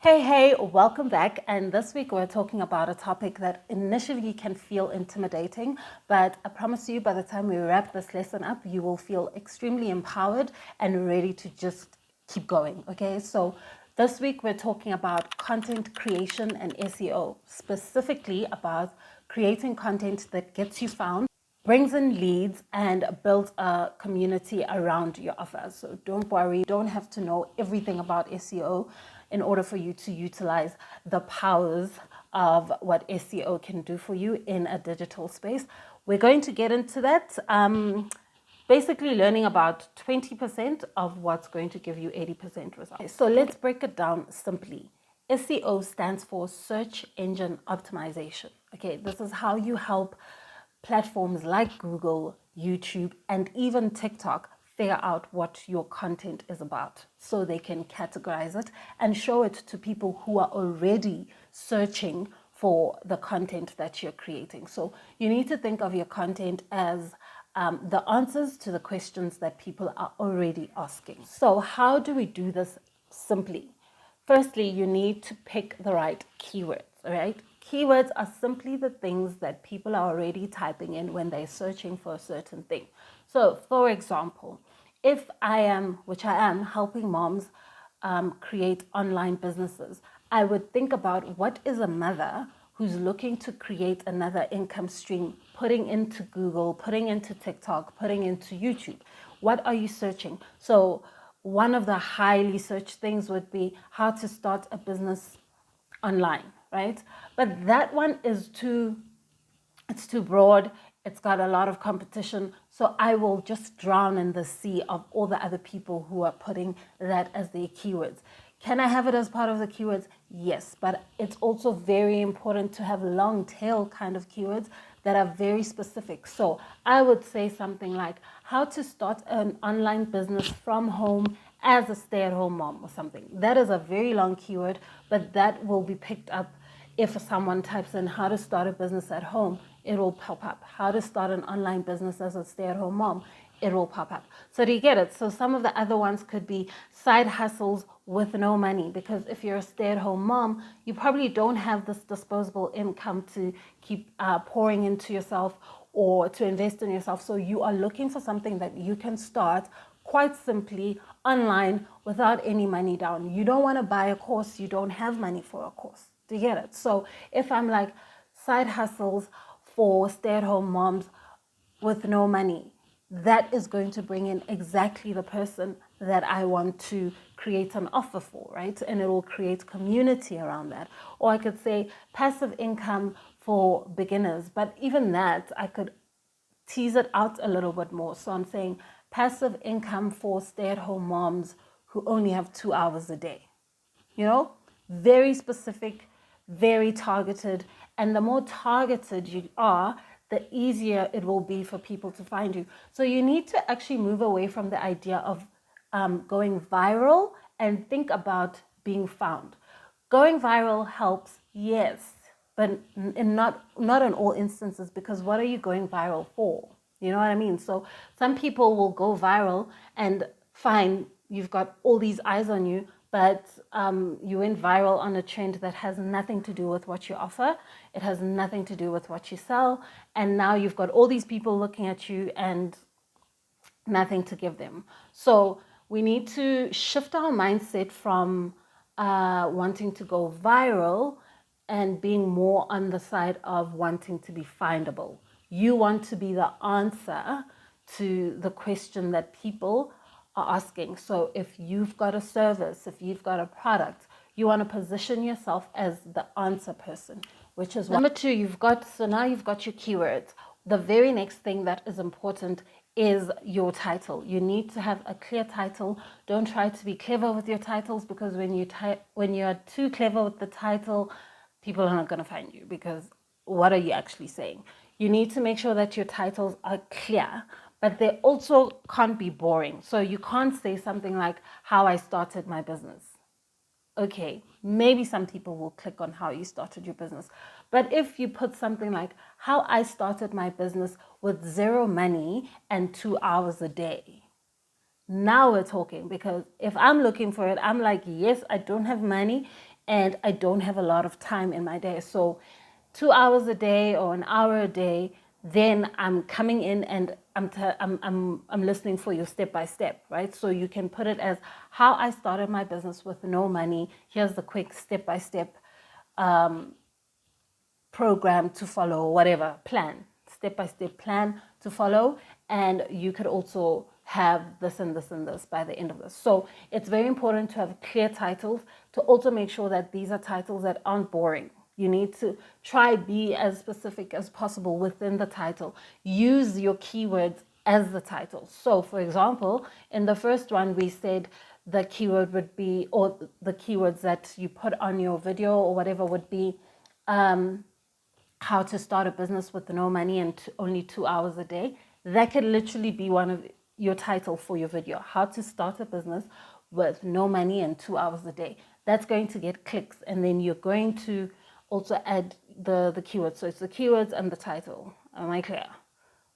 Hey, welcome back. And this week we're talking about a topic that initially can feel intimidating, but I promise you by the time we wrap this lesson up, you will feel extremely empowered and ready to just keep going. Okay, so this week we're talking about content creation and SEO, specifically about creating content that gets you found, brings in leads, and builds a community around your offer. So don't worry, you don't have to know everything about SEO in order for you to utilize the powers of what SEO can do for you in a digital space. We're going to get into that. Basically learning about 20% of what's going to give you 80% results. So let's break it down simply. SEO stands for Search Engine Optimization. Okay, this is how you help platforms like Google, YouTube, and even TikTok figure out what your content is about so they can categorize it and show it to people who are already searching for the content that you're creating. So you need to think of your content as the answers to the questions that people are already asking. So how do we do this simply? Firstly, you need to pick the right keywords, all right? Keywords are simply the things that people are already typing in when they're searching for a certain thing. So, for example, if I am, which I am, helping moms create online businesses, I would think about what is a mother who's looking to create another income stream, putting into Google, putting into TikTok, putting into YouTube. What are you searching? So one of the highly searched things would be how to start a business online, right? But that one is it's too broad. It's got a lot of competition. So I will just drown in the sea of all the other people who are putting that as their keywords. Can I have it as part of the keywords? Yes, but it's also very important to have long tail kind of keywords that are very specific. So I would say something like how to start an online business from home as a stay-at-home mom or something. That is a very long keyword, but that will be picked up if someone types in how to start a business at home, it will pop up. How to start an online business as a stay-at-home mom, it will pop up. So do you get it? So some of the other ones could be side hustles with no money, because if you're a stay-at-home mom, you probably don't have this disposable income to keep pouring into yourself or to invest in yourself. So you are looking for something that you can start quite simply online without any money down. You don't want to buy a course, you don't have money for a course. Do you get it? So if I'm like side hustles for stay-at-home moms with no money, that is going to bring in exactly the person that I want to create an offer for, right? And it will create community around that. Or I could say passive income for beginners, but even that I could tease it out a little bit more. So I'm saying passive income for stay-at-home moms who only have 2 hours a day. You know, very specific, very targeted. And the more targeted you are, the easier it will be for people to find you. So you need to actually move away from the idea of going viral and think about being found. Going viral helps, yes, but not in all instances, because what are you going viral for? You know what I mean? So some people will go viral and fine, you've got all these eyes on you, but you went viral on a trend that has nothing to do with what you offer. It has nothing to do with what you sell. And now you've got all these people looking at you and nothing to give them. So we need to shift our mindset from wanting to go viral and being more on the side of wanting to be findable. You want to be the answer to the question that people are asking. So if you've got a service, if you've got a product, you want to position yourself as the answer person, which is number two. Now you've got your keywords. The very next thing that is important is your title. You need to have a clear title. Don't try to be clever with your titles, because when you're too clever with the title, people are not going to find you, because what are you actually saying? You need to make sure that your titles are clear, but they also can't be boring. So you can't say something like how I started my business. Okay, maybe some people will click on how you started your business. But if you put something like how I started my business with 0 money and 2 hours a day, now we're talking. Because if I'm looking for it, I'm like, yes, I don't have money and I don't have a lot of time in my day. So 2 hours a day or an hour a day, then I'm coming in and I'm listening for your step by step, right? So you can put it as how I started my business with no money. Here's the quick step by step program to follow, whatever plan, step by step plan to follow. And you could also have this and this and this by the end of this. So it's very important to have clear titles, to also make sure that these are titles that aren't boring. You need to try be as specific as possible within the title. Use your keywords as the title. So for example, in the first one, we said the keyword would be, or the keywords that you put on your video or whatever would be, how to start a business with no money and only 2 hours a day. That could literally be one of your title for your video, how to start a business with no money and 2 hours a day. That's going to get clicks, and then you're going to also add the keywords. So it's the keywords and the title. Am I clear?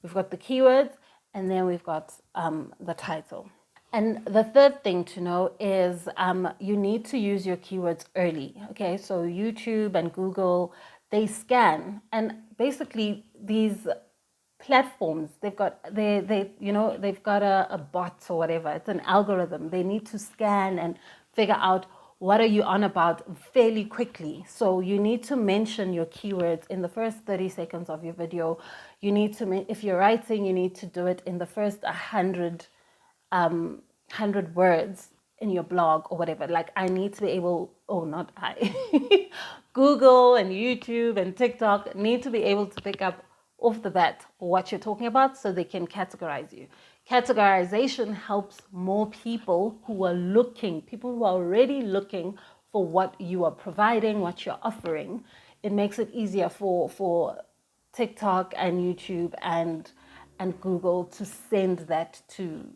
We've got the keywords, and then we've got the title. And the third thing to know is you need to use your keywords early. Okay, so YouTube and Google, they scan, and basically these platforms, they've got they've got a bot or whatever. It's an algorithm. They need to scan and figure out what are you on about fairly quickly. So you need to mention your keywords in the first 30 seconds of your video. You need to, if you're writing, you need to do it in the first 100 words in your blog or whatever. Like I need to be able, oh, not I, Google and YouTube and TikTok need to be able to pick up off the bat what you're talking about so they can categorize you. Categorization helps more people who are looking, people who are already looking for what you are providing, what you're offering. It makes it easier for TikTok and YouTube and Google to send that to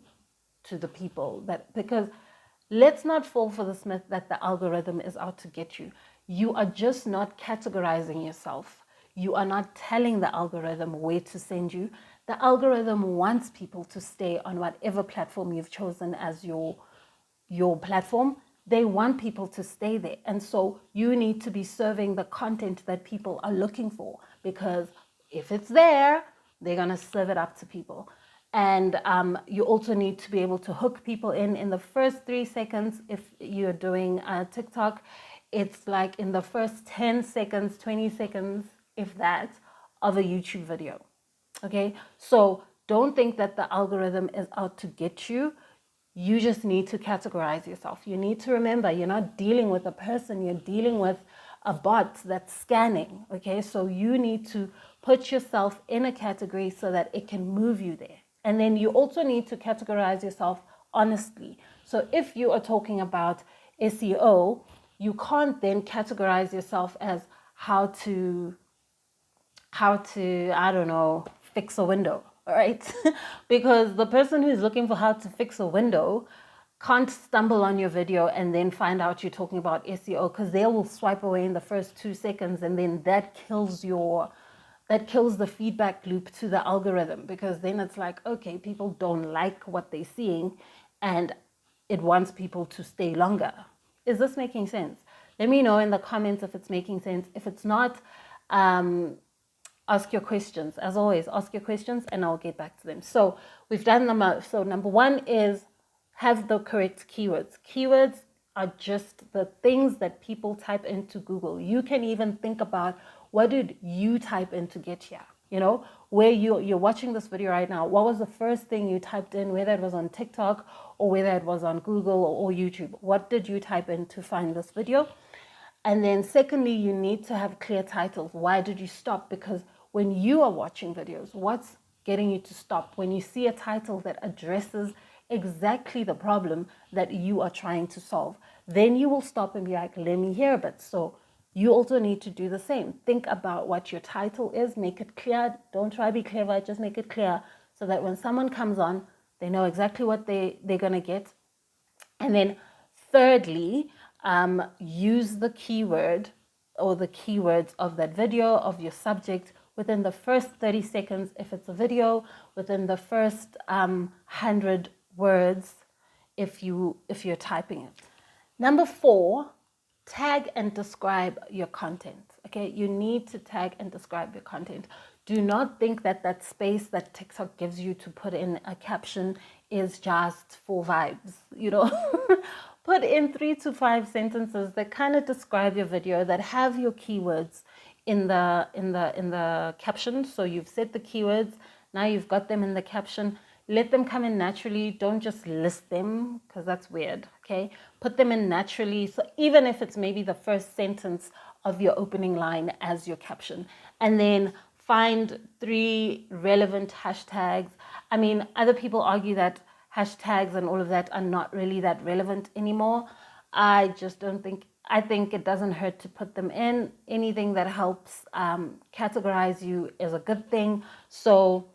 the people, that because let's not fall for this myth that the algorithm is out to get you. You are just not categorizing yourself. You are not telling the algorithm where to send you. The algorithm wants people to stay on whatever platform you've chosen as your platform. They want people to stay there. And so you need to be serving the content that people are looking for, because if it's there, they're going to serve it up to people. And you also need to be able to hook people in the first 3 seconds. If you're doing TikTok, it's like in the first 10 seconds, 20 seconds, if that, of a YouTube video. Okay, so don't think that the algorithm is out to get you. You just need to categorize yourself. You need to remember you're not dealing with a person, you're dealing with a bot that's scanning. Okay, so you need to put yourself in a category so that it can move you there. And then you also need to categorize yourself honestly. So if you are talking about SEO, you can't then categorize yourself as how to I don't know, fix a window, all right? Because the person who's looking for how to fix a window can't stumble on your video and then find out you're talking about SEO, because they will swipe away in the first 2 seconds, and then that kills the feedback loop to the algorithm, because then it's like, okay, people don't like what they're seeing and it wants people to stay longer. Is this making sense? Let me know in the comments if it's making sense. If it's not, ask your questions. As always, ask your questions and I'll get back to them. So we've done so number 1 is have the correct keywords. Keywords are just the things that people type into Google. You can even think about, what did you type in to get here? You know, where you're watching this video right now, what was the first thing you typed in, whether it was on TikTok or whether it was on Google or YouTube? What did you type in to find this video? And then secondly, you need to have clear titles. Why did you stop? Because when you are watching videos, what's getting you to stop? When you see a title that addresses exactly the problem that you are trying to solve, then you will stop and be like, let me hear a bit. So you also need to do the same. Think about what your title is, make it clear. Don't try to be clever, just make it clear so that when someone comes on, they know exactly what they're going to get. And then thirdly, use the keyword or the keywords of that video, of your subject, within the first 30 seconds if it's a video, within the first 100 words if you're typing it. Number 4 tag and describe your content. Okay, you need to tag and describe your content. Do not think that that space that TikTok gives you to put in a caption is just for vibes. Put in 3 to 5 sentences that kind of describe your video, that have your keywords in the caption. So you've set the keywords, now you've got them in the caption. Let them come in naturally. Don't just list them, because that's weird. Okay, put them in naturally. So even if it's maybe the first sentence of your opening line as your caption, and then find 3 relevant hashtags. I mean, other people argue that hashtags and all of that are not really that relevant anymore. I just don't think, I think it doesn't hurt to put them in. Anything that helps categorize you is a good thing. So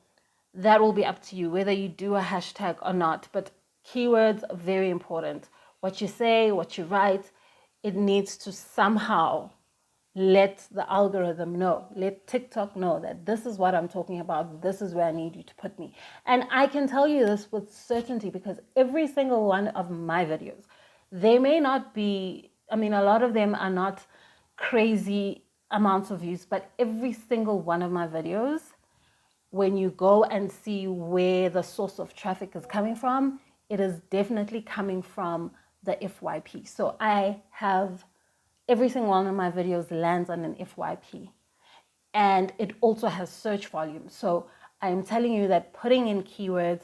that will be up to you, whether you do a hashtag or not. But keywords are very important. What you say, what you write, it needs to somehow let the algorithm know, let TikTok know that this is what I'm talking about, this is where I need you to put me. And I can tell you this with certainty, because every single one of my videos, they may not be, I mean, a lot of them are not crazy amounts of views, but every single one of my videos, when you go and see where the source of traffic is coming from, it is definitely coming from the FYP. So I have every single one of my videos lands on an FYP, and it also has search volume. So I'm telling you that putting in keywords,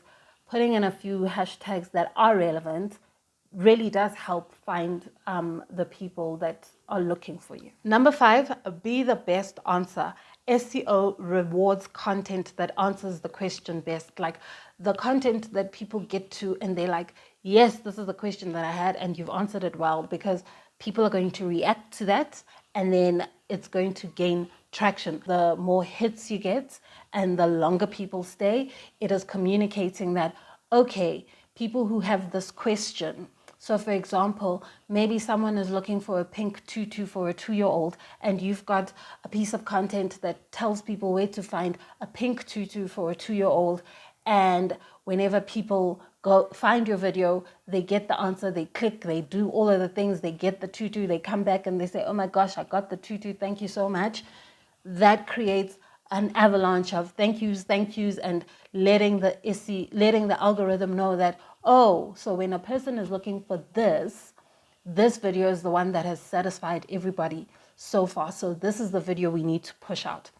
putting in a few hashtags that are relevant really does help find the people that are looking for you. Number 5, be the best answer. SEO rewards content that answers the question best, like the content that people get to and they're like, yes, this is the question that I had and you've answered it well, because people are going to react to that, and then it's going to gain traction. The more hits you get and the longer people stay, it is communicating that, okay, people who have this question. So for example, maybe someone is looking for a pink tutu for a 2-year-old, and you've got a piece of content that tells people where to find a pink tutu for a 2-year-old. And whenever people go find your video, they get the answer, they click, they do all of the things, they get the tutu, they come back and they say, oh my gosh, I got the tutu, thank you so much. That creates an avalanche of thank yous, and letting the algorithm know that, oh, so when a person is looking for this video is the one that has satisfied everybody so far. So this is the video we need to push out.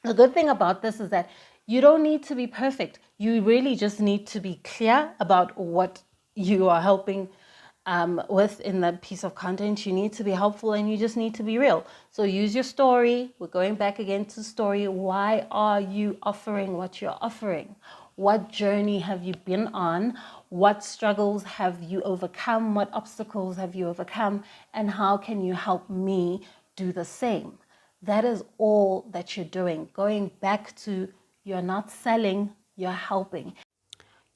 The good thing about this is that you don't need to be perfect. You really just need to be clear about what you are helping with in that piece of content. You need to be helpful, and you just need to be real. So use your story. We're going back again to story. Why are you offering what you're offering? What journey have you been on? What struggles have you overcome? What obstacles have you overcome? And how can you help me do the same? That is all that you're doing. Going back to, you're not selling, you're helping.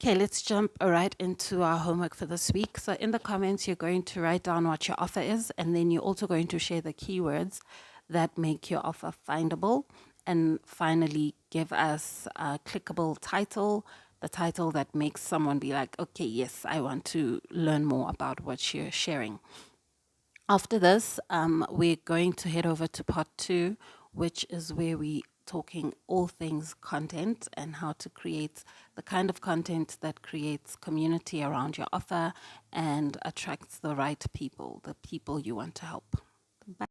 Okay, let's jump right into our homework for this week. So in the comments, you're going to write down what your offer is, and then you're also going to share the keywords that make your offer findable. And finally, give us a clickable title, the title that makes someone be like, okay, yes, I want to learn more about what you're sharing. After this, we're going to head over to part 2, which is where we talking all things content and how to create the kind of content that creates community around your offer and attracts the right people, the people you want to help. Bye.